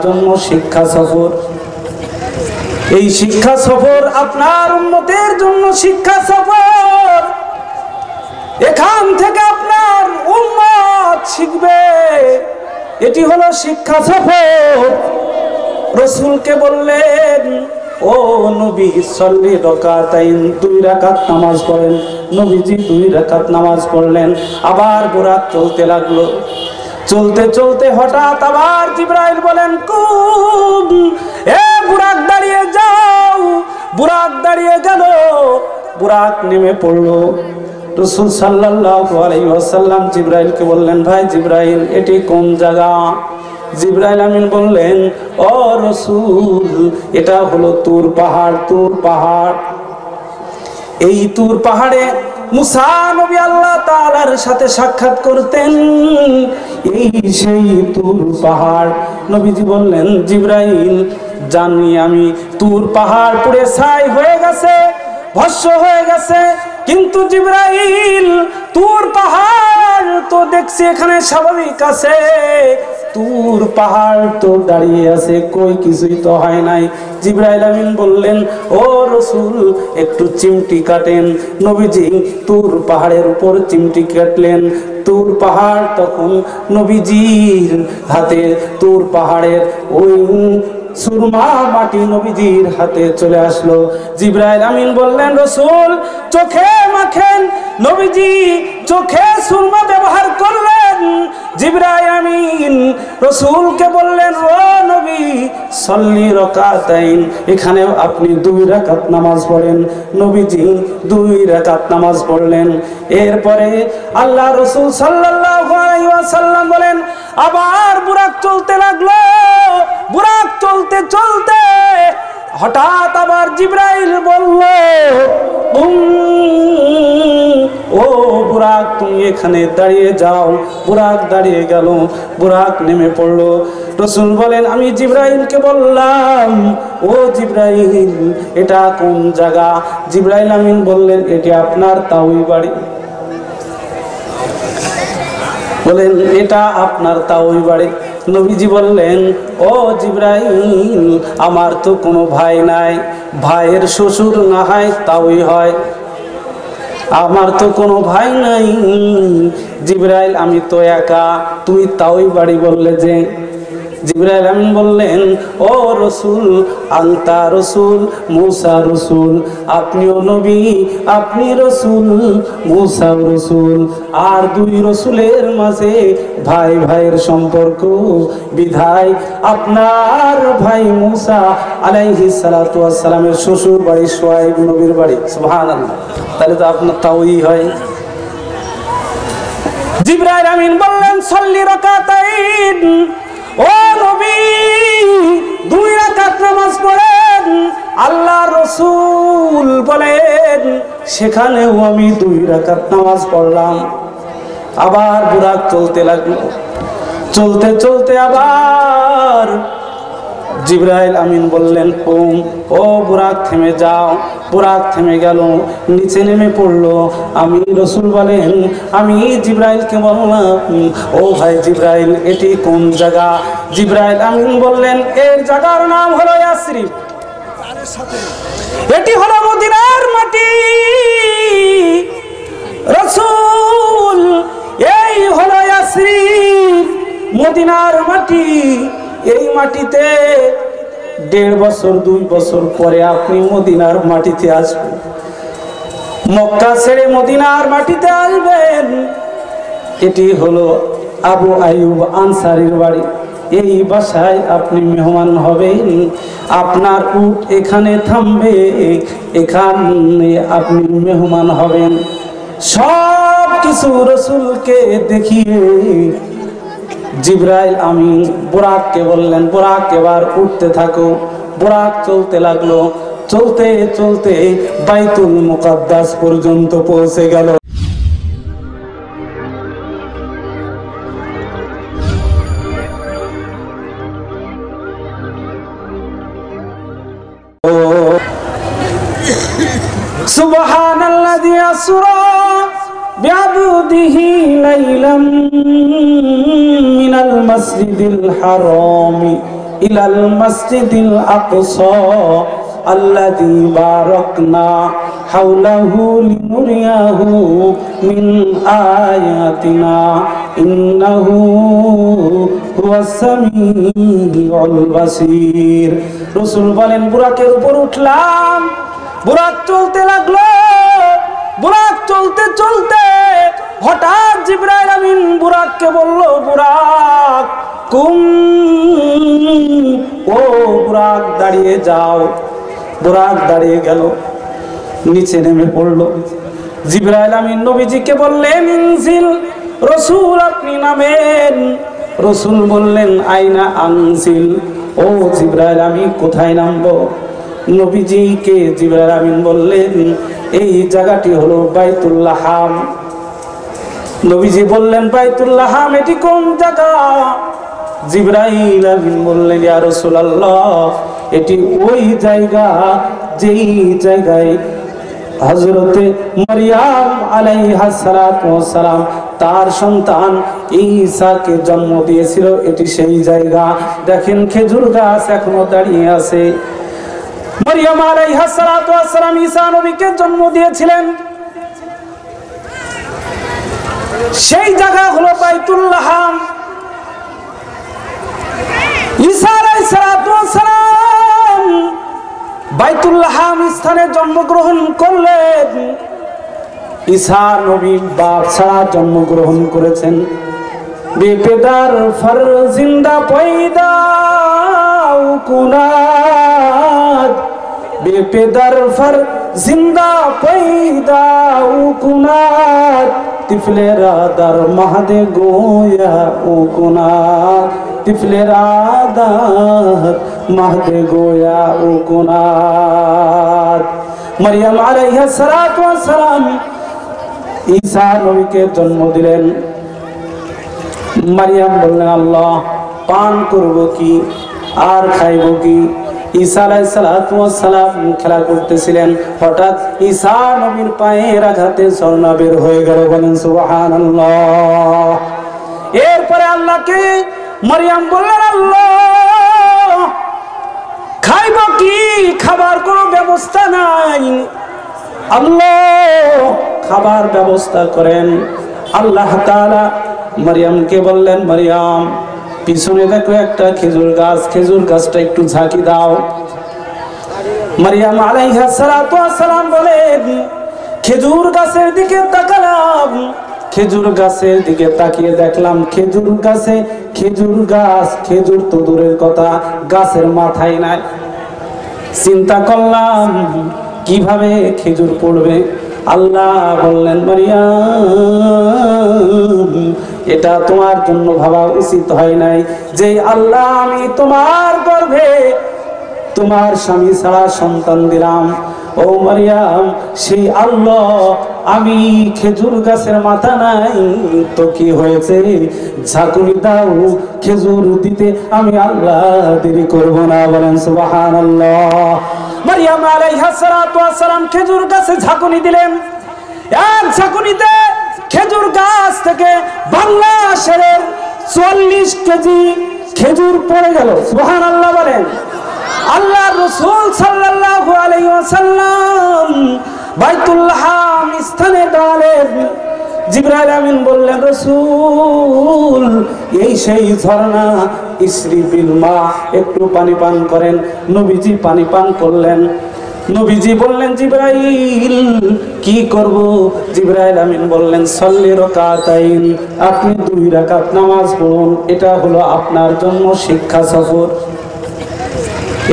জন্য শিক্ষা সফর। এই শিক্ষা সফর আপনার উম্মতের জন্য শিক্ষা সফর। এখান থেকে আপনার উম্মত শিখবে, এটি হলো শিক্ষা সফর। রাসূলকে বললেন, ও নবী সাল্লি রাকাতাইন, 2 রাকাত নামাজ পড়েন। নবীজি 2 রাকাত নামাজ পড়লেন। আবার বুরাক চলতে লাগলো। চলতে চলতে হঠাৎ আবার জিবরাইল বলেন, কুম, এ বুরাক দাঁড়িয়ে যাও। বুরাক দাঁড়িয়ে গেল, বুরাক নেমে পড়লো। রাসূল সাল্লাল্লাহু আলাইহি ওয়াসাল্লাম জিবরাইলকে বললেন, ভাই জিবরাইল, এটি কোন জায়গা? জিবরাইল আমিন বললেন, ও রাসূল, এটা হলো তুর পাহাড়। তুর পাহাড়, এই তুর পাহাড়ে মুসা নবী আল্লাহ তাআলার সাথে সাক্ষাৎ করতেন। এই সেই তুর পাহাড়। নবীজি বললেন, জিবরাইল, জানি আমি তুর পাহাড় পুড়ে ছাই হয়ে গেছে, ভস্ম হয়ে গেছে, কিন্তু জিবরাইল, তুর পাহাড় তো দেখছি এখানে স্বাভাবিক আছে। তুর পাহাড় তো দাঁড়িয়ে আছে, কই কিছুই তো হয় নাই। জিবরাইল আমিন বললেন, ও রাসূল, একটু চিমটি কাটেন। নবীজি তুর পাহাড়ের উপর চিমটি কাটলেন। তুর পাহাড় তখন নবীজির হাতে, তুর পাহাড়ের ওই সুরমা মাটি নবীজির হাতে চলে আসলো। জিবরাইল আমিন বললেন, রাসূল, চোখে মাখেন। নবীজি চোখে সুরমা ব্যবহার করলেন। জিবরাইল আমিন রাসূলকে বললেন, ও নবী সাল্লি রাকাতাইন, এখানে আপনি 2 রাকাত নামাজ পড়েন। নবীজি 2 রাকাত নামাজ পড়লেন। এরপরে আল্লাহ রাসূল সাল্লাল্লাহু আলাইহি ওয়াসাল্লাম বলেন, আবার বুরাক চলতে লাগলো। বুরাক চলতে চলতে হঠাৎ আবার জিবরাইল বলল, ও বুরাক, তুমি এখানে দাঁড়িয়ে যাও। বুরাক দাঁড়িয়ে গেল, বুরাক নেমে পড়লো। রাসূল বলেন, আমি জিবরাইলকে বললাম, ও জিবরাইল, এটা কোন জায়গা? জিবরাইল আমিন বললেন, এটি আপনার তাওই বাড়ি। বলেন, এটা আপনার তাওই বাড়ি। নবীজি বললেন, ও জিবরাইল, আমার তো কোনো ভাই নাই, ভাইয়ের শ্বশুর না হয় তাওই হয়, আমার তো কোনো ভাই নাই। জিবরাইল, আমি তো একা, তুই তাওই বাড়ি বললে যে? জিবরাইল আমিন বললেন, ও রাসূল, আনতা রাসূল, মুসা রাসূল, আপনিও নবী, আপনি রাসূল, মুসা রাসূল। আর 2 রাসূলের মাঝে ভাই ভাইয়ের সম্পর্ক, বিধায় আপনার ভাই মুসা আলাইহিস সালাতু ওয়াস সালামের শ্বশুর বাড়ি শুআয়ব নবীর বাড়ি। সুবহানাল্লাহ, তাহলে তো আপনার তাওই হয়। জিবরাইল আমিন বললেন, সাল্লি রাকাতাইন, ও নবী 2 রাকাত নামাজ পড়েন। আল্লাহ রাসূল বলেন, সেখানেও আমি 2 রাকাত নামাজ পড়লাম। আবার বুরাক চলতে লাগলো। চলতে চলতে আবার জিবরাইল আমিন বললেন, ও বুরাক থেমে যাও। বুরাক থেমে গেল, নিচে নেমে পড়লো। আমি রাসূল বলেন, আমি জিবরাইলকে বললাম, ও ভাই জিবরাইল, এটি কোন জায়গা? জিবরাইল আমিন বললেন, এর জায়গার নাম হলো ইয়াসরিব, এটি হলো মদিনার মাটি। রাসূল, এই হলো ইয়াসরিব, মদিনার মাটি। এই মাটিতে 1.5 বছর 2 বছর পরে আপনি মদিনার মাটিতে আসবেন, মক্কা ছেড়ে মদিনার মাটিতে আসবেন। এটি হলো আবু আইয়ুব আনসারীর বাড়ি। এই বাসায় আপনি মেহমান হবেন, আপনার উট এখানে থামবে, এখানে আপনি মেহমান হবেন। সব কিছু রাসূলকে দেখিয়ে জিবরাইল আমিন বুরাককে বললেন, বুরাক এবার উঠতে থাকো। বুরাক চলতে লাগলো। চলতে চলতে বাইতুল মুকাদ্দাস পর্যন্ত পৌঁছে গেল। সুবহানাল্লাযী আসরা বিআবদিহি লাইলাম মিনাল মাসজিদিল হারামি ইলাল মসজিদিল আকসা আল্লাযী বারাকনা হাওলাহু লিনুরিয়াহু মিন আয়াতিনা ইন্নাহু হুয়াস সামিউল বাসীর। রাসূল বলেন, বুরাকের উপর উঠলাম, বুরাক চলতে লাগলো। বুরাক চলতে চলতে হঠাৎ জিবরাইল আমিন বুরাককে বলল, বুরাক কুম, ও বুরাক দাঁড়িয়ে যাও। বুরাক দাঁড়িয়ে গেল, নিচে নেমে পড়লো। জিবরাইল আমিন নবীজিকে বললেন, ইনজিল, রাসূল আপনি নামেন। রাসূল বললেন, আইনা আনজিল, ও জিবরাইল আমি কোথায় নামবো? নবীজিকে জিবরাইল আমিন বললেন, এই জায়গাটি হলো বাইতুল লাহাম। নবীজি বললেন, বাইতুল লাহাম এটি কোন জায়গা? জিবরাইল আমিন বললেন, ইয়া রাসূলুল্লাহ এটি ওই জায়গা যেই জায়গায় হযরতে মারইয়াম আলাইহিস সালাতু ওয়াস সালাম তার সন্তান ঈসাকে জন্ম দিয়েছিল, এটি সেই জায়গা। দেখেন খেজুর গাছ এখনো দাঁড়িয়ে আছে। মারইয়াম আলাইহিস সালাতু ওয়াস সালাম ঈসা নবীকে জন্ম দিয়েছিলেন, সেই জায়গা হলো বাইতুল লাহাম। ঈসা আলাইহিস সালাতু ওয়াস সালাম বাইতুল লাহাম স্থানে জন্মগ্রহণ করলেন। ঈসা নবী বাপ ছাড়া জন্মগ্রহণ করেছেন। বেপেদার ফরজিন্দা পয়দা কুনাদ, বেপেদার ফরজিন্দা পয়দা কুনাদ, তিফলেরা দার মাহদে গোয়া ও কুনাদ, তিফলেরা দার মাহদে গোয়া ও কুনাদ। মারইয়াম আলাইহিস সালাতু ওয়াস সালাম ঈসা নবীকে জন্ম দিলেন। মারইয়াম বললেন, আল্লাহ পান করব কি আর খাইব কি? ঈসা আলাইহিস সালাতু ওয়াস সালাম খেলা করতেছিলেন, হঠাৎ ঈসা নবীর পায়ের আঘাতে ঝর্ণা বের হয়ে গেল। বলেন সুবহানাল্লাহ। এরপরে আল্লাহকে মারইয়াম বললেন, আল্লাহ খাইব কি? খাবার কোনো ব্যবস্থা নাই, আল্লাহ খাবার ব্যবস্থা করেন। আল্লাহ তাআলা মারইয়ামকে বললেন, মারইয়াম পিছনে দেখো একটা খেজুর গাছ, খেজুর গাছটা একটু ঝাঁকি দাও। মারইয়াম আলাইহিস সালাতু ওয়াস সালাম বলেন, খেজুর গাছের দিকে তাকালাম, খেজুর গাছের দিকে তাকিয়ে দেখলাম খেজুর গাছে খেজুর গাছ, খেজুর তো দূরের কথা গাছের মাথায় নাই। চিন্তা করলাম কিভাবে খেজুর পড়বে। আল্লাহ বললেন, মারইয়াম এটা তোমার জন্য ভাবা উচিত হয় নাই যে আল্লাহ আমি তোমার গর্ভে তোমার স্বামী ছাড়া সন্তান দিলাম। ও মারইয়াম সেই আল্লাহ আমি খেজুর গাছের মাথা নাই তো কি হয়েছে, ঝাঁকুনি দাও খেজুর দিতে, আমি আল্লাহ দেরি করব না। বলেন সুবহানাল্লাহ। মারইয়াম আলাইহিস সালাতু ওয়াস সালাম খেজুর গাছে ঝাঁকুনি দিলেন। এক ঝাঁকুনিতে খেজুর গাছ থেকে বাংলা শেরের 40 কেজি খেজুর পড়ে গেল। সুবহানাল্লাহ বলেন। আল্লাহ রাসূল সাল্লাল্লাহু আলাইহি ওয়াসাল্লাম বাইতুল লাহাম স্থানে দাঁড়ালেন। জিবরাইল আমিন বললেন, রাসূল এই সেই ঝর্ণা, ইসরিবিল মা, একটু পানি পান করেন। নবীজি পানি পান করলেন। নবীজি বললেন, জিবরাইল কি করব? জিবরাইল আমিন বললেন, সাল্লি রাকাতাইন, আপনি 2 রাকাত নামাজ পড়ুন, এটা হলো আপনার জন্য শিক্ষা সফর।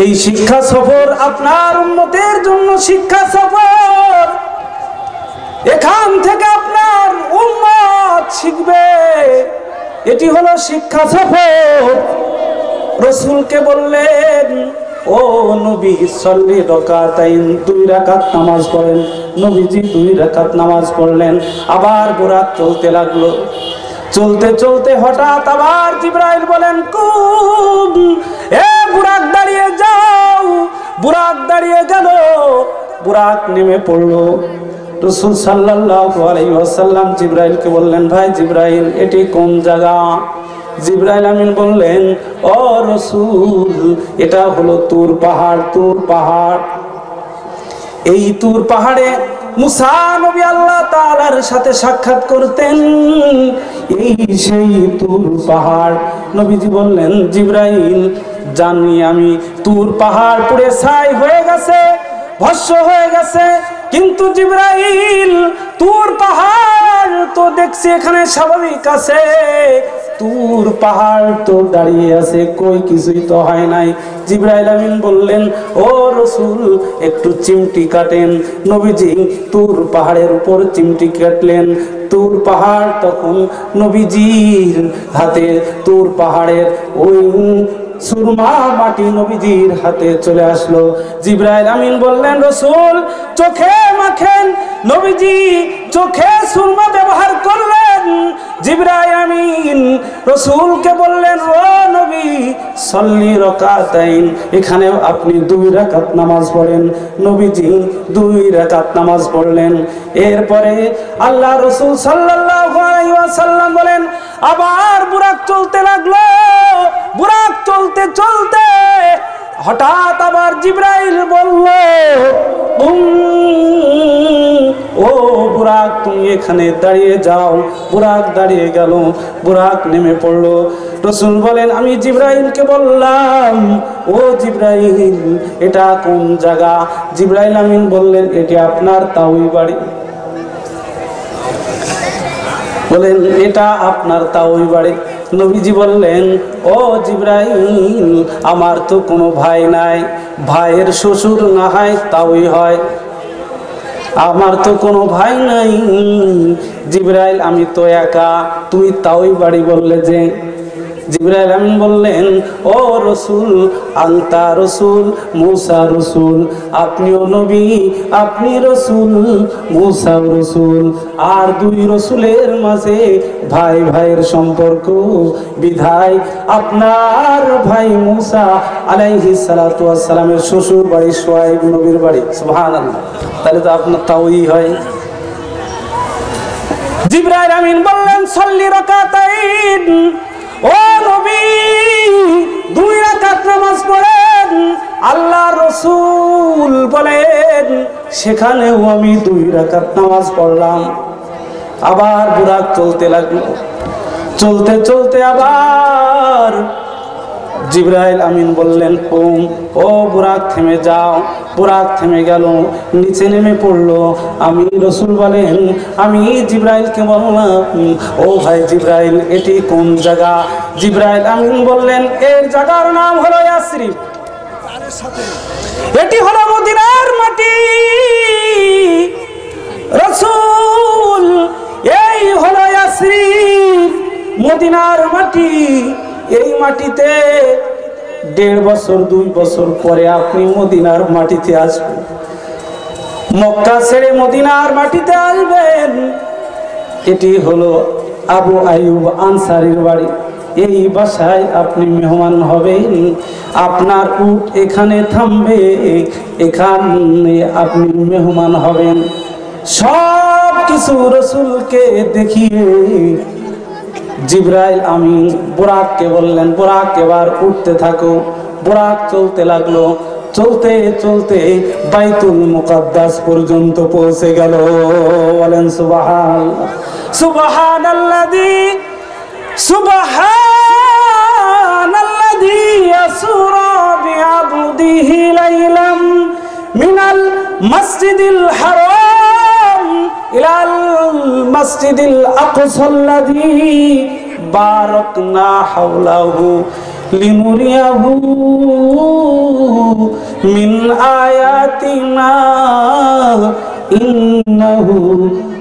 এই শিক্ষা সফর আপনার উম্মতের জন্য শিক্ষা সফর। এখান থেকে আপনার উম্মত শিখবে, এটি হলো শিক্ষা সফর। রাসূলকে বললেন, ও নবী সাল্লি রাকাতাইন, 2 রাকাত নামাজ পড়েন। নবীজি 2 রাকাত নামাজ পড়লেন। আবার বুরাক চলতে লাগলো। চলতে চলতে হঠাৎ আবার জিবরাইল বলেন, কুম, এ বুরাক দাঁড়িয়ে যাও। বুরাক দাঁড়িয়ে গেল, বুরাক নেমে পড়লো। রাসূল সাল্লাল্লাহু আলাইহি ওয়াসাল্লাম জিবরাইলকে বললেন, ভাই জিবরাইল এটি কোন জায়গা? জিবরাইল আমিন বললেন, ও রাসূল, এটা হলো তুর পাহাড়। তুর পাহাড়, এই তুর পাহাড়ে মুসা নবী আল্লাহ তাআলার সাথে সাক্ষাৎ করতেন। এই সেই তুর পাহাড়। নবীজি বললেন, জিবরাইল জানি আমি তুর পাহাড় পুড়ে ছাই হয়ে গেছে, ভস্ম হয়ে গেছে, কিন্তু জিবরাইল তুর পাহাড় তো দেখছি এখানে স্বাভাবিক আছে, তুর পাহাড় তো দাঁড়িয়ে আছে, কই কিছুই তো হয় নাই। জিবরাইল আমিন বললেন, ও রাসূল, একটু চিমটি কাটেন। নবীজি তুর পাহাড়ের উপর চিমটি কাটলেন। তুর পাহাড় তখন নবীজির হাতে, তুর পাহাড়ের ওই সুরমা মাটি নবীজির হাতে চলে আসলো। জিবরাইল আমিন বললেন, রাসূল চোখে মাখেন। নবীজি চোখে সুরমা ব্যবহার করলেন। জিবরাইল আমিন রাসূলকে বললেন, ও নবী, সল্লি রাকাতাইন, এখানে আপনি 2 রাকাত নামাজ পড়েন। নবীজি 2 রাকাত নামাজ পড়লেন। এরপরে আল্লাহ রাসূল সাল্লাল্লাহু আলাইহি ওয়াসাল্লাম বলেন, আবার বুরাক চলতে লাগলো। বুরাক চলতে চলতে হঠাৎ আবার জিবরাইল বলল, ও বুরাক, তুমি এখানে দাঁড়িয়ে যাও। বুরাক দাঁড়িয়ে গেল, বুরাক নেমে পড়লো। রাসূল বলেন, আমি জিবরাইলকে বললাম, ও জিবরাইল, এটা কোন জায়গা? জিবরাইল আমিন বললেন, এটি আপনার তাওই বাড়ি। বলেন, এটা আপনার তাওই বাড়ি। নবীজি বললেন, ও জিবরাইল, আমার তো কোনো ভাই নাই, ভাইয়ের শ্বশুর না হয় তাওই হয়, আমার তো কোনো ভাই নাই। জিবরাইল, আমি তো একা, তুমি তাওই বাড়ি বললে যে? জিবরাইল আমিন বললেন, ও রাসূল, আনতা রাসূল, মুসা রাসূল, আপনিও নবী, আপনি রাসূল, মুসা রাসূল। আর 2 রাসূলের মাঝে ভাই ভাইয়ের সম্পর্ক, বিধায় আপনার ভাই মুসা আলাইহিস সালাতু ওয়াস সালামের শ্বশুর বাড়ি শুআয়ব নবীর বাড়ি। সুবহানাল্লাহ, তাহলে তো আপনার তাওই হয়। জিবরাইল আমিন বললেন, সল্লি রাকাতাইন, ও নবী, 2 রাকাত নামাজ পড়েন। আল্লাহ রাসূল বলেন, সেখানেও আমি 2 রাকাত নামাজ পড়লাম। আবার বুরাক চলতে লাগলো। চলতে চলতে আবার জিবরাইল আমিন বললেন, ও বুরাক থেমে যাও। বুরাক থেমে গেল, নিচে নেমে পড়লো। আমি রাসূল বলেন, আমি জিবরাইলকে বললাম, ও ভাই জিবরাইল, এটি কোন জায়গা? জিবরাইল আমিন বললেন, এর জায়গার নাম হলো ইয়াসরিব, এটি হলো মদিনার মাটি। রাসূল, এই হলো ইয়াসরিব, মদিনার মাটি। এই মাটিতে 1.5 বছর 2 বছর পরে আপনি মদিনার মাটিতে আসবেন, মক্কা ছেড়ে মদিনার মাটিতে আসবেন। এটি হলো আবু আইয়ুব আনসারীর বাড়ি। এই বাসায় আপনি মেহমান হবেন, আপনার উট এখানে থামবে, এখানে আপনি মেহমান হবেন। সব কিছু রাসূলকে দেখিয়ে জিবরাইল আমিন বুরাককে বললেন, বুরাক এবার উঠতে থাকো। বুরাক চলতে লাগলো। চলতে চলতে বাইতুল মুকাদ্দাস পর্যন্ত পৌঁছে গেল। বলেন সুবহানাল্লাহ। সুবহানাল্লাযী, সুবহানাল্লাযী আসরা বিআবদিহি লাইলাম মিনাল মাসজিদিল হারাম ইলাল মাসজিদিল আকসাল্লাযী বারাকনা হাওলাহু লিনুরিয়াহু মিন আয়াতিনা ইন্নাহু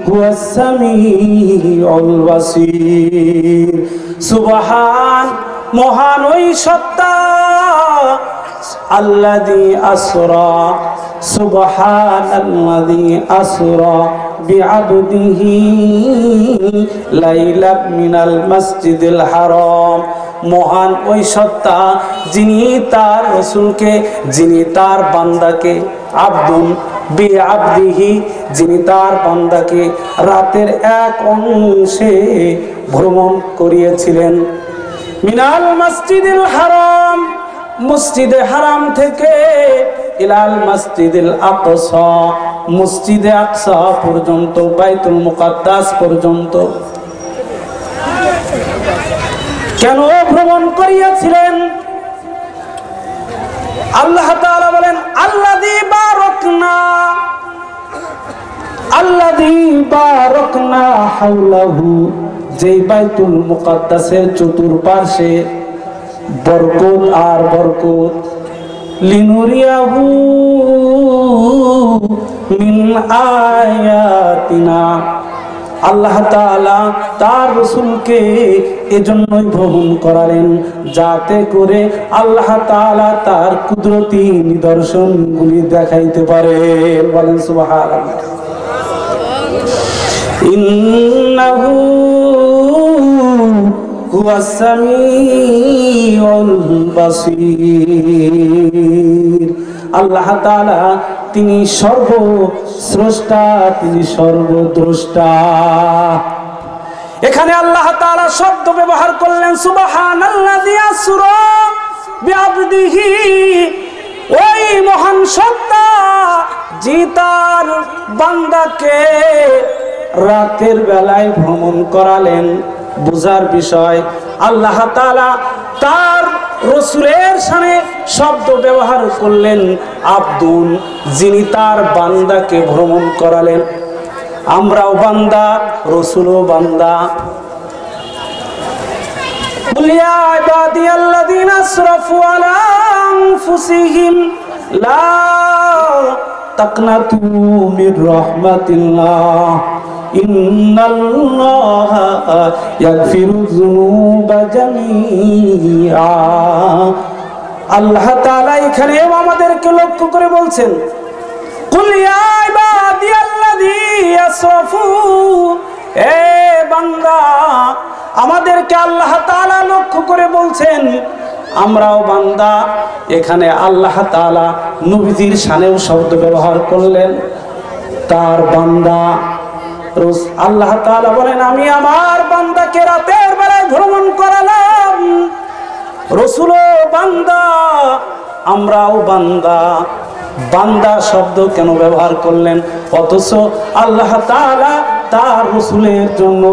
হুয়াস সামিউল বাসীর। সুবহান, মহান ওই সত্তা, আল্লাযী আসরা, সুবহানাল্লাযী আসরা বিআবদিহি লাইলাম মিনাল মাসজিদিল হারাম। মহান ওই সত্তা যিনি তার রাসূলকে, যিনি তার বান্দাকে, আব্দুন বিআবদিহি, যিনি তার বান্দাকে রাতের এক অংশে ভ্রমণ করিয়েছিলেন। মিনাল মসজিদিল হারাম, মসজিদে হারাম থেকে ইলাল মসজিদিল আকসা, মসজিদে আকসা পর্যন্ত, বাইতুল মুকাদ্দাস পর্যন্ত কেন ভ্রমণ করিয়াছিলেন? আল্লাহ তাআলা বলেন আল্লাযী বারাকনা হাওলাহু, যে বাইতুল মুকাদ্দাসের চতুর্পাশে বরকত আর বরকত, লিনুরিয়াহু মিন আয়াতিনা, আল্লাহ তাআলা তার রাসূলকে এজন্যই ভ্রমণ করালেন যাতে করে আল্লাহ তাআলা তার কুদরতি নিদর্শনগুলি দেখাইতে পারেন। বলেন সুবহানাল্লাহ। ইন্নাহু হুয়াস সামিউল বাসীর, আল্লাহ তাআলা তিনি সর্বস্রষ্টা, তিনি সর্বদ্রষ্টা। এখানে আল্লাহ তাআলা শব্দ ব্যবহার করলেন সুবহানাল্লাযী আসরা বিআবদিহি, ওই মহান সত্তা যে তার বান্দাকে রাতের বেলায় ভ্রমণ করালেন। বুঝার বিষয়, আল্লাহ তাআলা তার রাসূলের সামনে শব্দ ব্যবহার করলেন আব্দুন, যিনি তার বান্দাকে ভ্রমণ করালেন। আমরাও বান্দা, রাসূলও বান্দা। কুল ইয়া ইবাদিয়াল্লাযীনা আসরাফু আলা আনফুসিহিম লা তাকনাতু মির রাহমাতিল্লাহ ইন্নাল্লাহা ইয়াগফিরুয যুনুবা জামিআ। আল্লাহ তাআলা এখানেও আমাদেরকে লক্ষ্য করে বলছেন কুল ইয়া ইবাদিয়াল্লাযী আসরাফু, এ বান্দা, আমাদেরকে আল্লাহ তাআলা লক্ষ্য করে বলছেন আমরাও বান্দা। এখানে আল্লাহ তাআলা নবীজির শানেও শব্দ ব্যবহার করলেন তার বান্দা। আল্লাহ তাআলা বলেন আমি আমার বান্দাকে রাতের বেলায় ভ্রমণ করালাম। রাসূলও বান্দা, আমরাও বান্দা। বান্দা শব্দ কেন ব্যবহার করলেন? অথচ আল্লাহ তাআলা তার রাসূলের জন্য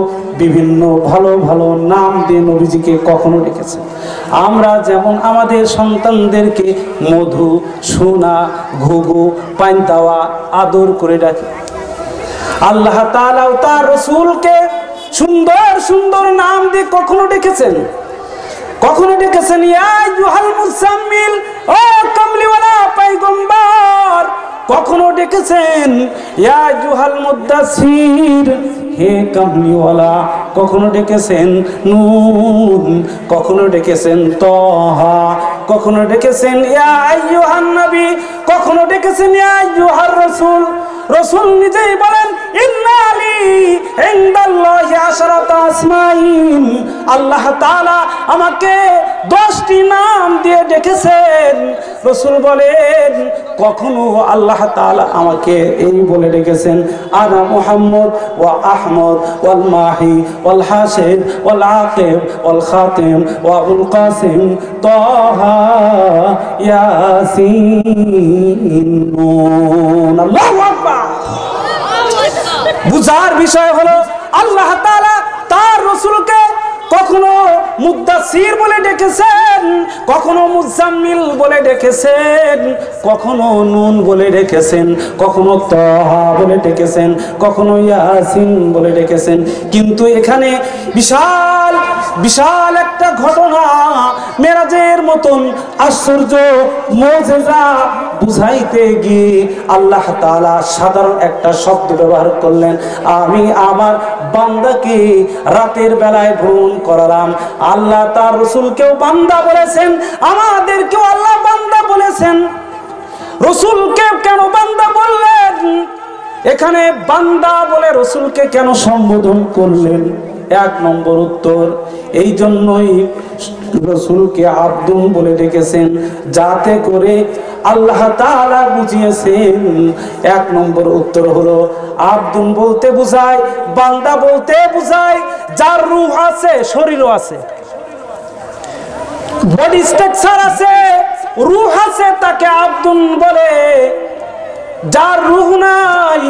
বিভিন্ন ভালো ভালো নাম দিয়ে নবীজিকে কখনো রেখেছেন। আমরা যেমন আমাদের সন্তানদেরকে মধু, সোনা, ঘুঘু, পান্তাওয়া আদর করে ডাকি, আল্লাহ তাআলাও তার রাসূলকে সুন্দর সুন্দর নাম দিয়ে কখনো ডেকেছেন। কখনো ডেকেছেন ইয়া আইয়ুহাল মুজাম্মিল, ও কামলিওয়ালা পয়গম্বর। কখনো ডেকেছেন ইয়া আইয়ুহাল মুদ্দাসসির, হে কামলিওয়ালা। কখনো ডেকেছেন নূন, কখনো ডেকেছেন তাহা, কখনো ডেকেছেন ইয়া আইয়ুহান নবী, কখনো ডেকেছেন ইয়া আইয়ুহার রাসূল। রাসূল নিজেই বলেন ইন্নালি ইনদাল্লাহি আশরাতা আসমাইন, আল্লাহ তাআলা আমাকে 10টি নাম দিয়ে ডেকেছেন। রাসূল বলেন কখনো আল্লাহ তাআলা আমাকে এই বলে ডেকেছেন আনা মুহাম্মদ ওয়া আহমদ ওয়াল মাহি ওয়াল হাশির ওয়াল আকিব ওয়াল খাতিম ওয়া আবুল কাসিম তাহা ইয়াসিন নুন। আল্লাহু আকবার। বুঝার বিষয় হলো আল্লাহ তাআলা তার রাসূলকে কখনো মুদ্দাসির বলে ডেকেছেন, কখনো মুজাম্মিল বলে ডেকেছেন, কখনো নুন বলে ডেকেছেন, কখনো তাহা বলে ডেকেছেন, কখনো ইয়াসিন বলে ডেকেছেন। কিন্তু এখানে বিশাল বিশাল একটা ঘটনা, মেরাজের মতন আশ্চর্য মুজিজা বুঝাইতে গিয়ে আল্লাহ তাআলা সাধারণ একটা শব্দ ব্যবহার করলেন আমি আমার বান্দাকে রাতের বেলায় ভ্রমণ করালাম। আল্লাহ তার রাসূলকেও বান্দা বলেছেন, আমাদেরকেও আল্লাহ বান্দা বলেছেন। রাসূলকে কেন বান্দা বললেন? এখানে বান্দা বলে রাসূলকে কেন সম্বোধন করলেন? 1 নম্বর উত্তর, এই জন্যই রাসূলকে আব্দুন বলে ডেকেছেন যাতে করে আল্লাহ তাআলা বুঝিয়েছেন। 1 নম্বর উত্তর হলো আব্দুন বলতে বোঝায়, বান্দা বলতে বোঝায় যার রূহ আছে শরীরও আছে। বডি স্ট্রাকচার আছে, রূহ আছে, তাকে আব্দুন বলে। যার রূহ নাই,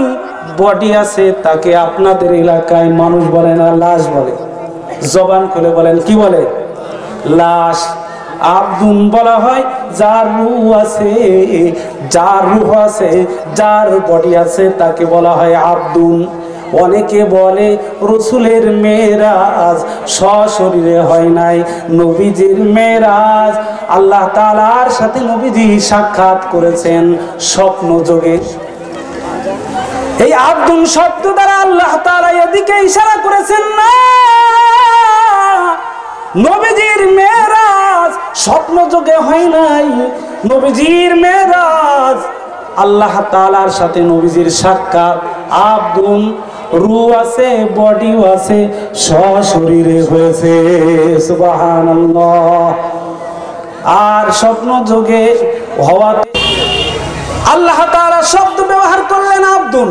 বডি আছে, তাকে আপনাদের এলাকায় মানুষ বলে না, লাশ বলে। জবান খুলে বলেন, কি বলে? লাশ। আব্দুন বলা হয় যার রূহ আছে, যার রূহ আছে, যার বডি আছে, তাকে বলা হয় আব্দুন। অনেকে বলে রসুলের মেরাজ সশরীরে হয় নাই, নবীজির মেরাজ আল্লাহ তাআলার সাথে নবীজি সাক্ষাৎ করেছেন স্বপ্ন যোগে। এই আব্দুন শব্দ দ্বারা আল্লাহ তাআলা এদিকে ইশারা করেছেন না, নবীজির মেরাজ স্বপ্ন যোগে হয় নাই, নবীজির মেরাজ আল্লাহ তাআলার সাথে নবীজির সাক্ষাৎ। আব্দুন রূহ আছে, বডিও আছে, সশরীরে হয়েছে। সুবহানাল্লাহ। আর স্বপ্ন যোগে হওয়াতে আল্লাহ তাআলা শব্দ ব্যবহার করলেন আব্দুন।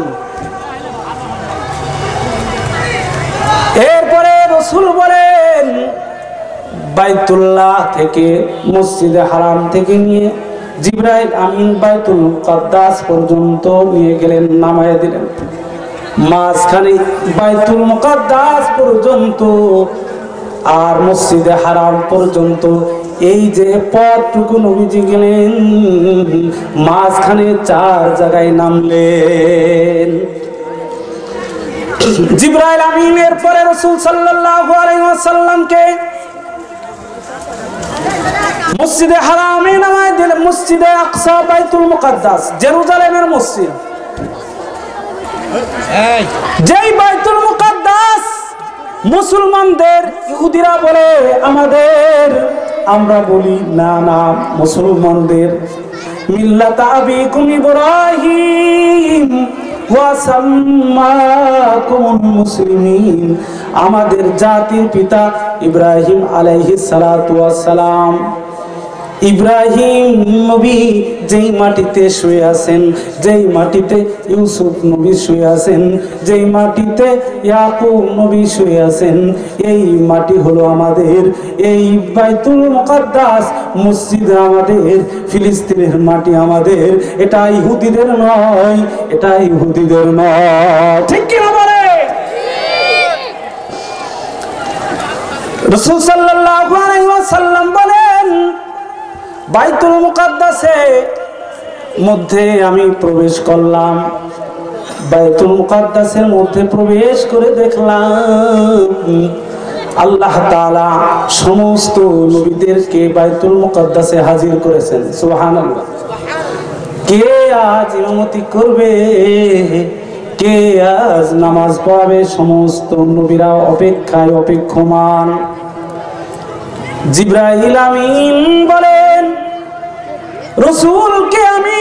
এরপরে রাসূল বলেন বাইতুল্লাহ থেকে, মসজিদে হারাম থেকে নিয়ে জিবরাইল আমিন বাইতুল মুকাদ্দাস পর্যন্ত নিয়ে গেলেন, নামায়ে দিলেন। মাঝখানে বাইতুল মুকাদ্দাস পর্যন্ত আর মসজিদে হারাম পর্যন্ত এই যে পথটুকু নবীজি গেলেন, মাঝখানে 4 জায়গায় নামলেন। জিবরাইল আমিনের পরে রাসূল সাল্লাল্লাহু আলাইহি ওয়াসাল্লামকে মসজিদে হারামে নামায় দিলেন। মসজিদে আকসা, বাইতুল মুকাদ্দাস, জেরুজালেমের মসজিদ, যেই বাইতুল মুকাদ্দাস মুসলমানদের, ইহুদিরা বলে আমাদের, আমরা বলি না না মুসলমানদের। মিল্লাত আবিকুম ইব্রাহিম ওয়া সাম্মাকুমুল মুসলিমিন, আমাদের জাতির পিতা ইব্রাহিম আলাইহিস সালাতু ওয়াস সালাম। ইব্রাহিম নবী যেই মাটিতে শুয়ে আছেন, যেই মাটিতে ইউসুফ নবী শুয়ে আছেন, যেই মাটিতে ইয়াকুব নবী শুয়ে আছেন, এই মাটি হলো আমাদের। এই বাইতুল মুকাদ্দাস মসজিদ আমাদের, ফিলিস্তিনের মাটি আমাদের। এটা ইহুদিদের নয়, এটা ইহুদিদের নয়। ঠিক কি না বলে? রাসূল সাল্লাল্লাহু আলাইহি ওয়াসাল্লাম বলেন বাইতুল মুকাদ্দাসে মধ্যে আমি প্রবেশ করলাম। বাইতুল মুকাদ্দাসের মধ্যে প্রবেশ করে দেখলাম আল্লাহ তাআলা সমস্ত নবীদেরকে বাইতুল মুকাদ্দাসে হাজির করেছেন। সুবহানাল্লাহ। কে আজ ইমামতি করবে, কে আজ নামাজ পড়াবে? সমস্ত নবীরা অপেক্ষায় অপেক্ষমান। জিবরাইল আমিন বলেন রাসূলকে আমি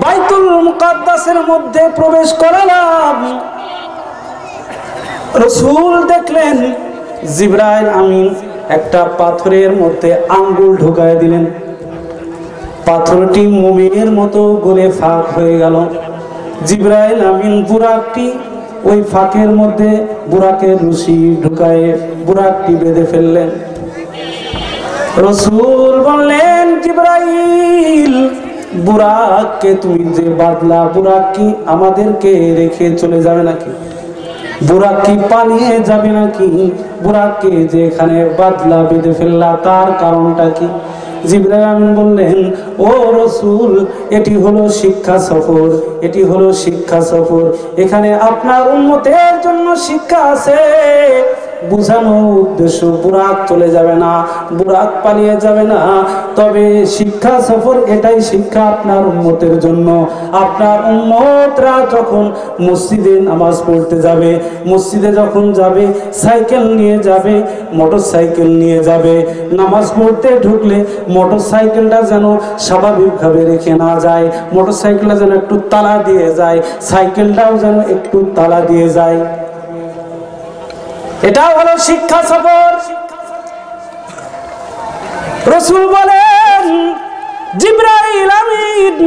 বাইতুল মুকাদ্দাসের মধ্যে প্রবেশ করালাম। রাসূল দেখলেন জিবরাইল আমিন একটা পাথরের মধ্যে আঙ্গুল ঢুকায় দিলেন। পাথরটি মোমের মতো গলে ফাঁক হয়ে গেল। জিবরাইল আমিন বুরাকটি ওই ফাঁকের মধ্যে বুরাকের রশি ঢুকায়ে বুরাকটি বেঁধে ফেললেন। রাসূল বললেন জিবরাইল, বুরাককে তুমি যে বাঁধলা, বুরাক কি আমাদেরকে রেখে চলে যাবে নাকি? বুরাক কি পালিয়ে যাবে নাকি? বুরাককে যে এখানে বাঁধলা, বেঁধে ফেললা, তার কারণটা কি? জিবরাইল আমিন বললেন, ও রাসূল, এটি হলো শিক্ষা সফর, এটি হলো শিক্ষা সফর। এখানে আপনার উম্মতের জন্য শিক্ষা আছে। বুঝানো উদ্দেশ্য, বুরাক চলে যাবে না, বুরাক পালিয়ে যাবে না, তবে শিক্ষা সফর এটাই শিক্ষা আপনার উম্মতের জন্য। আপনার উম্মতরা যখন মসজিদে নামাজ পড়তে যাবে, মসজিদে যখন যাবে সাইকেল নিয়ে যাবে, মোটর সাইকেল নিয়ে যাবে। নামাজ পড়তে ঢুকলে মোটর সাইকেলটা যেন স্বাভাবিকভাবে রেখে না যায়, মোটর সাইকেলটা যেন একটু তালা দিয়ে যায়, সাইকেলটাও যেন একটু তালা দিয়ে যায়। এটাও হলো শিক্ষা সফর। রাসূল বলেন জিবরাইল আমিন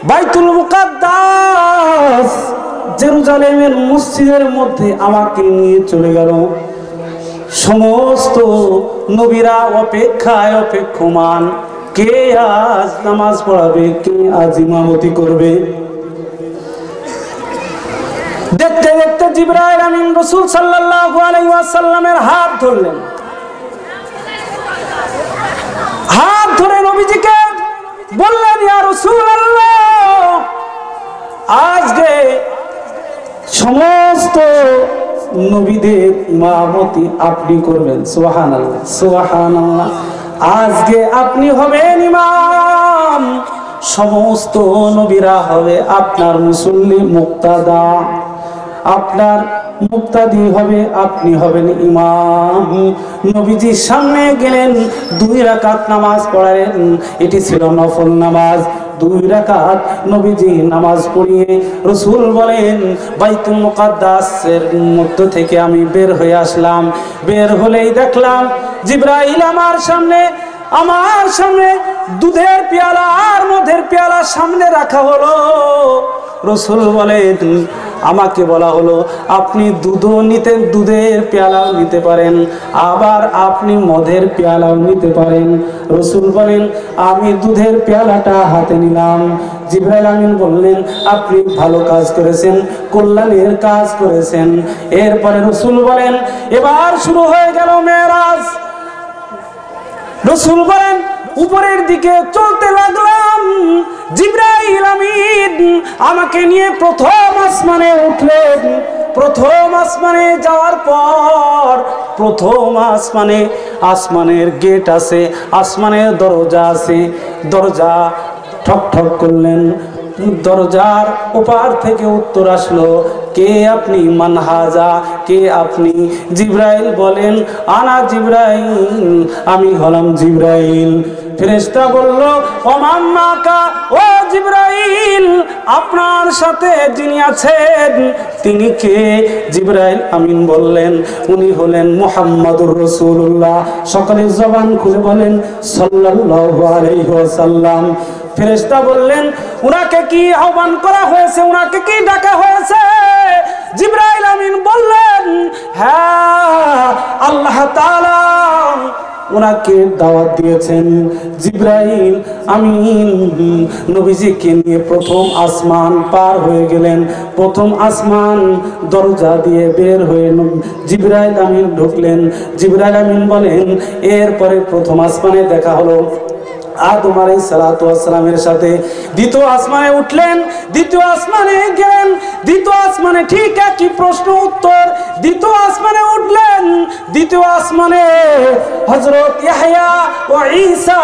বাইতুল মুকাদ্দাস জেরুজালেমের মসজিদের মধ্যে আমাকে নিয়ে চলে গেল। সমস্ত নবীরা অপেক্ষায় অপেক্ষমান, কে আজ নামাজ পড়াবে, কে আজ ইমামতি করবে। দেখতে দেখতে জিবরাইল আমিন রাসূল সাল্লাল্লাহু আলাইহি ওয়াসাল্লামের হাত ধরলেন। হাত ধরে নবীজিকে বললেন, ইয়া রাসূলুল্লাহ, আজকে সমস্ত নবীদের ইমামতি আপনি করবেন। সুবহানাল্লাহ, সুবহানাল্লাহ। আজকে আপনি হবেন ইমাম, সমস্ত নবীরা হবে আপনার মুসল্লি, মুক্তাদা, আপনার মুক্তাদি হবে, আপনি হবেন ইমাম। নবীজির সামনে গেলেন, 2 রাকাত নামাজ পড়ালেন। এটি ছিল নফল নামাজ। 2 রাকাত নবীজি নামাজ পড়িয়ে রাসূল বলেন, বাইতুল মুকাদ্দাসের মধ্য থেকে আমি বের হয়ে আসলাম। বের হলেই দেখলাম জিবরাইল আমার সামনে দুধের পেয়ালা আর মদের পেয়ালা সামনে রাখা হলো। রাসূল বলেন, আমাকে বলা হলো আপনি দুধের পেয়ালাও নিতে পারেন, আবার আপনি মদের পেয়ালাও নিতে পারেন। রাসূল বলেন, আমি দুধের পেয়ালাটা হাতে নিলাম। জিবরাইল আমিন বললেন, আপনি ভালো কাজ করেছেন, কল্যাণের কাজ করেছেন। এরপরে রাসূল বলেন, এবার শুরু হয়ে গেল মেরাজ। রাসূল বলেন, উপরের দিকে চলতে লাগলাম। জিবরাইল আমিন আমাকে নিয়ে প্রথম আসমানে উঠলেন। প্রথম আসমানে যাওয়ার পর প্রথম আসমানের গেট আছে, আসমানের দরজা আছে। দরজা ঠক ঠক করলেন। দরজার ওপার থেকে উত্তর আসলো, কে আপনি? মানহাজা, কে আপনি? জিবরাইল বলেন, আনা জিবরাইল, আমি হলাম জিবরাইল। ফেরেশতা বলল, ও মাম্মাকা, ও জিবরাইল, আপনার সাথে যিনি আছেন তিনি কে? জিবরাইল আমিন বললেন, উনি হলেন মুহাম্মাদুর রাসূলুল্লাহ। সকলে জবান খুলে বলেন সাল্লাল্লাহু আলাইহি ওয়াসাল্লাম। ফেরেশতা বললেন, উনাকে কি আহ্বান করা হয়েছে, উনাকে কি ডাকা হয়েছে? জিবরাইল আমিন বললেন, হ্যাঁ, আল্লাহ তাআলা উনাকে দাওয়াত দিয়েছেন। জিবরাইল আমিন নবীজিকে নিয়ে প্রথম আসমান পার হয়ে গেলেন। প্রথম আসমান দরজা দিয়ে বের হয়ে জিবরাইল আমিন ঢুকলেন। জিবরাইল আমিন বলেন, এরপরে প্রথম আসমানে দেখা হলো আদম আলাইহিস সালাতু ওয়াস সালামের সাথে। দ্বিতীয় আসমানে উঠলেন, দ্বিতীয় আসমানে গেলেন, দ্বিতীয় আসমানে ঠিক একই প্রশ্ন উত্তর। দ্বিতীয় আসমানে উঠলেন, দ্বিতীয় আসমানে হযরত ইয়াহইয়া ও ঈসা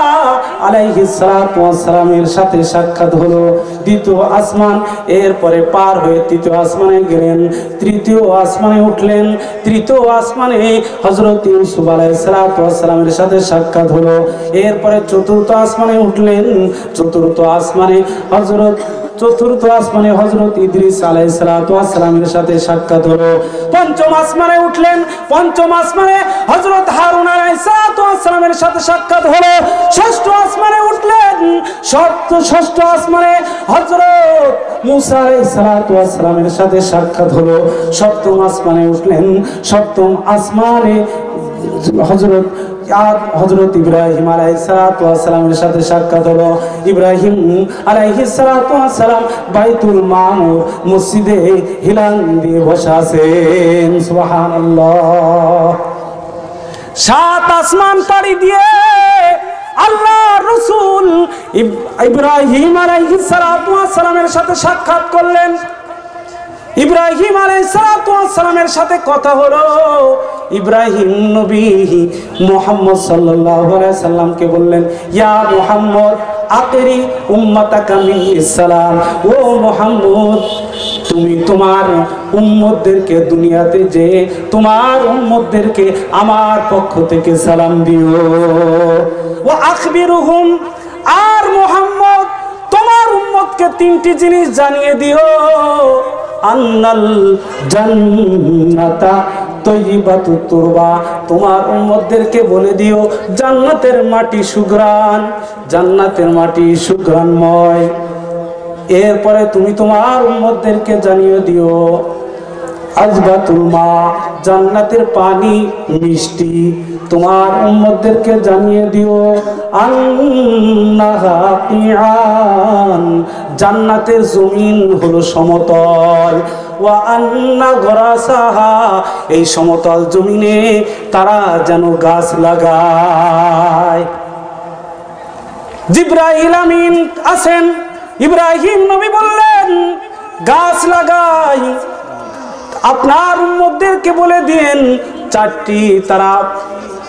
আলাইহিস সালাতু ওয়াস সালামের সাথে সাক্ষাৎ হলো। দ্বিতীয় আসমান, এরপরে পার হয়ে তৃতীয় আসমানে গেলেন। তৃতীয় আসমানে উঠলেন, তৃতীয় আসমানে হযরত ইউসুফ আলাইহিস সালাতু ওয়াস সালামের সাথে সাক্ষাৎ হলো। এরপরে চতুর্থ আসমানে উঠলেন। চতুর্থ আসমানে হযরত ইদ্রিস আলাইহিস সালাতু ওয়াস সালামের সাথে সাক্ষাৎ হলো। পঞ্চম আসমানে উঠলেন। পঞ্চম আসমানে হযরত হারুন আলাইহিস সালাতু ওয়াস সালামের সাথে সাক্ষাৎ হলো। ষষ্ঠ আসমানে উঠলেন। ষষ্ঠ আসমানে হযরত মুসা আলাইহিস সালাতু ওয়াস সালামের সাথে সাক্ষাৎ হলো। সপ্তম আসমানে উঠলেন। সপ্তম আসমানে হযরত ইব্রাহিম আলাইহিস সালাতু ওয়াস সালামের সাথে সাক্ষাৎ হলো। ইব্রাহিম আলাইহিস সালাতু ওয়াস সালাম বাইতুল মামুর মসজিদে হিলান দিয়ে বসে আছেন। সুবহানাল্লাহ। 7 আসমান পাড়ি দিয়ে আল্লাহর রাসূল ইব্রাহিম আলাইহিস সালাতু ওয়াস সালামের সাথে সাক্ষাৎ করলেন। ইব্রাহিম আলাইহিস সালাতু ওয়াস সালামের সাথে কথা হলো। ইব্রাহিম নবী মুহাম্মদ সাল্লাল্লাহু আলাইহি সাল্লামকে বললেন, ইয়া মুহাম্মদ আকিরি উম্মাতাকা মিনিস সালাম। ও মুহাম্মদ, তুমি তোমার উম্মতদেরকে দুনিয়াতে যে তোমার উম্মতদেরকে আমার পক্ষ থেকে সালাম দিও। ওয়া আখবিরুহুম, আর মুহাম্মদ তোমার উম্মতকে 3টি জিনিস জানিয়ে দিও। আন্নাল জান্নাতা তয়্যিবাতুত তুরবা, তোমার উম্মতদেরকে বলে দিও জান্নাতের মাটি সুঘ্রাণ, জান্নাতের মাটি সুঘ্রাণময়। এরপরে তুমি তোমার উম্মতদেরকে জানিয়ে দিও আজবাতুল মা, জান্নাতের পানি মিষ্টি। তোমার উম্মতদেরকে জানিয়ে দিও আন্নাহা কিআন, জান্নাতের জমিন হলো সমতল। ওয়া আন্না গরাসাহা, এই সমতল জমিনে তারা যেন গাছ লাগায়। জিবরাইল আমিন আছেন, ইব্রাহিম নবী বললেন গাছ লাগাই। আপনার উম্মতদেরকে বলে দিন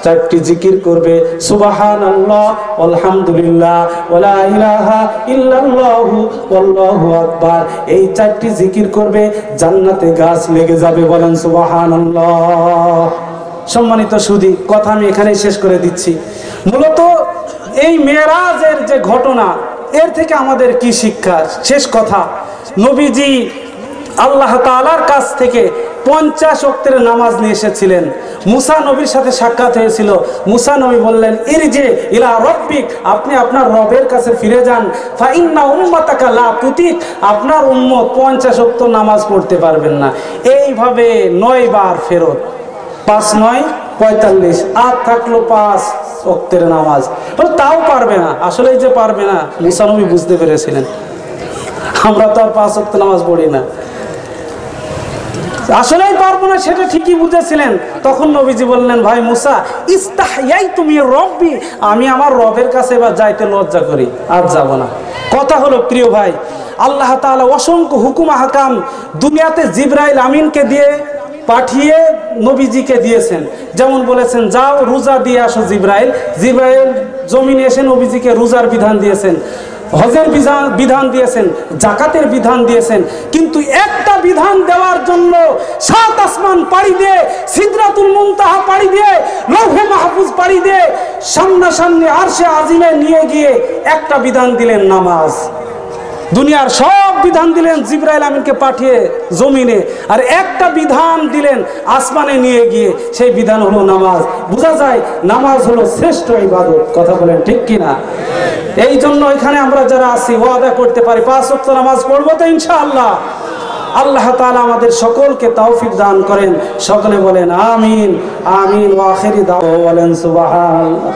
চারটি জিকির করবে, সুবহানাল্লাহ, আলহামদুলিল্লাহ, ওয়ালা ইলাহা ইল্লাল্লাহু, আল্লাহু আকবার। এই চারটি জিকির করবে, জান্নাতে গাছ লেগে যাবে। বলেন সুবহানাল্লাহ। সম্মানিত সুধী, কথা আমি এখানেই শেষ করে দিচ্ছি। মূলত এই মেরাজের যে ঘটনা, এর থেকে আমাদের কি শিক্ষা? শেষ কথা, নবীজি আল্লাহ তাআলার কাছ থেকে 50 ওয়াক্তের নামাজ নিয়ে এসেছিলেন। মুসা নবীর সাথে সাক্ষাৎ হয়েছিল। মুসা নবী বললেন ইরজি ইলা রব্বিক, আপনি আপনার রবের কাছে ফিরে যান। ফা ইন্না উম্মাতাকা লা তুতিক, আপনার উম্মত 50 ওয়াক্ত নামাজ পড়তে পারবেন না। এইভাবে 9 বার ফেরত, 5 9 45, আর থাকলো 5 ওয়াক্তের নামাজ। তাও পারবে না, আসলেই যে পারবে না মুসা নবী বুঝতে পেরেছিলেন। আমরা তো আর 5 ওয়াক্ত নামাজ পড়ি না, আসলেই পারবো না সেটা ঠিকই বুঝেছিলেন। তখন নবীজি বললেন ভাই মুসা, ইস্তাহয়াই তুমি রব্বি, আমি আমার রবের কাছে এবার যাইতে লজ্জা করি, আর যাব না। কথা হলো প্রিয় ভাই, আল্লাহ তাআলা অসংখ্য হুকুম আহকাম দুনিয়াতে জিবরাইল আমিনকে দিয়ে পাঠিয়ে নবীজিকে দিয়েছেন। যেমন বলেছেন যাও রোজা দিয়ে আসো জিবরাইল। জিবরাইল জমিনে এসে নবীজিকে রোজার বিধান দিয়েছেন, হজের বিধান দিয়েছেন, জাকাতের বিধান দিয়েছেন। কিন্তু একটা বিধান দেওয়ার জন্য 7 আসমান পাড়ি দিয়ে, সিদরাতুল মুনতাহা পাড়ি দিয়ে, লৌহে মাহফুজ পাড়ি দিয়ে, সামনাসামনি আরশে আজিমে নিয়ে গিয়ে একটা বিধান দিলেন, নামাজ। দুনিয়ার সব বিধান দিলেন জিবরাইল আমিনকে পাঠিয়ে জমিনে, আর একটা বিধান দিলেন আসমানে নিয়ে গিয়ে, সেই বিধান হলো নামাজ। বোঝা যায় নামাজ হলো শ্রেষ্ঠ ইবাদত। কথা বলেন ঠিক কিনা? এই জন্য এখানে আমরা যারা আছি ওয়াদা করতে পারি 5 ওয়াক্ত নামাজ পড়বো তো ইনশাআল্লাহ। আল্লাহ তাআলা আমাদের সকলকে তৌফিক দান করেন। সকলে বলেন আমিন আমিন। ওয়া আখিরি দাওয়া বলেন সুবহানাল্লাহ।